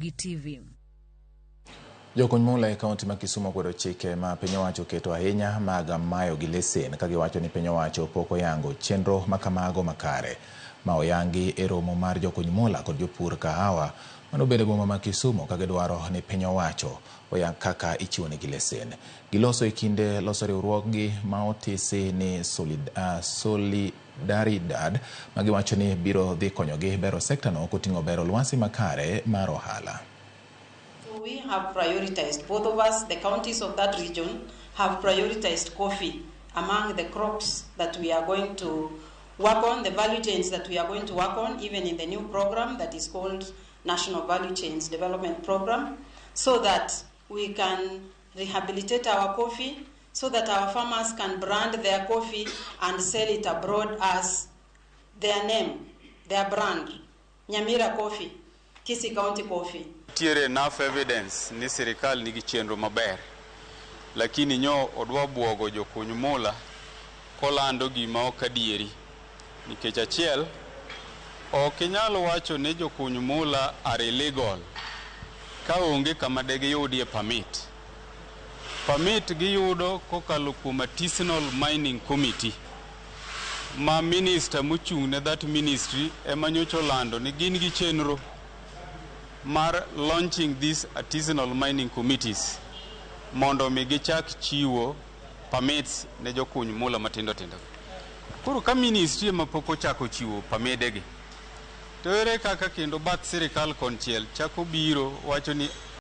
Ramogi TV. Jokuny mula e kaunti ma Kisumu kwedo chike ma piny owacho keto ahinya mag mayo gi lesen ka giwacho ni piny owacho pok oyango chenro makamago makare ma oyangi e romo mar jokuny mula kod jopur kahawa manobede boma ma Kisumu ka gidwaro ni piny owacho oyang kaka ichiwo negi lesen. Giloso e kinde loso riwruoggi ma otisi ni Solidaridad ma giwacho ni biro dhi konyogi bero sektano koting'o bero lwasi makare mar ohala. We have prioritized, both of us, the counties of that region, have prioritized coffee among the crops that we are going to work on, the value chains that we are going to work on, even in the new program that is called National Value Chains Development Program, so that we can rehabilitate our coffee, so that our farmers can brand their coffee and sell it abroad as their name, their brand, Nyamira Coffee, Kisii County Coffee. Tiere enough evidence ni serikal nigi chenro maber, lakini nyo odwa buogo jokuny mula kolando gima ok adieri. Nikech achiel, ok inyalo wacho ni jokuny mula are illegal ka onge kama de giyudie permit. Permit giyudo kokalo kuom artisanal mining committee ma minister mochung' ne that ministry ema nyocha olando ni gin gi chenro mar launching these artisanal mining committees mondo mi gichak chiwo permits ne jokuny mula matindo tindo. Koro ka ministry ma pok ochako chiwo permit gi, to ere kaka kendo bath sirikal konchiel chako biro wacho ni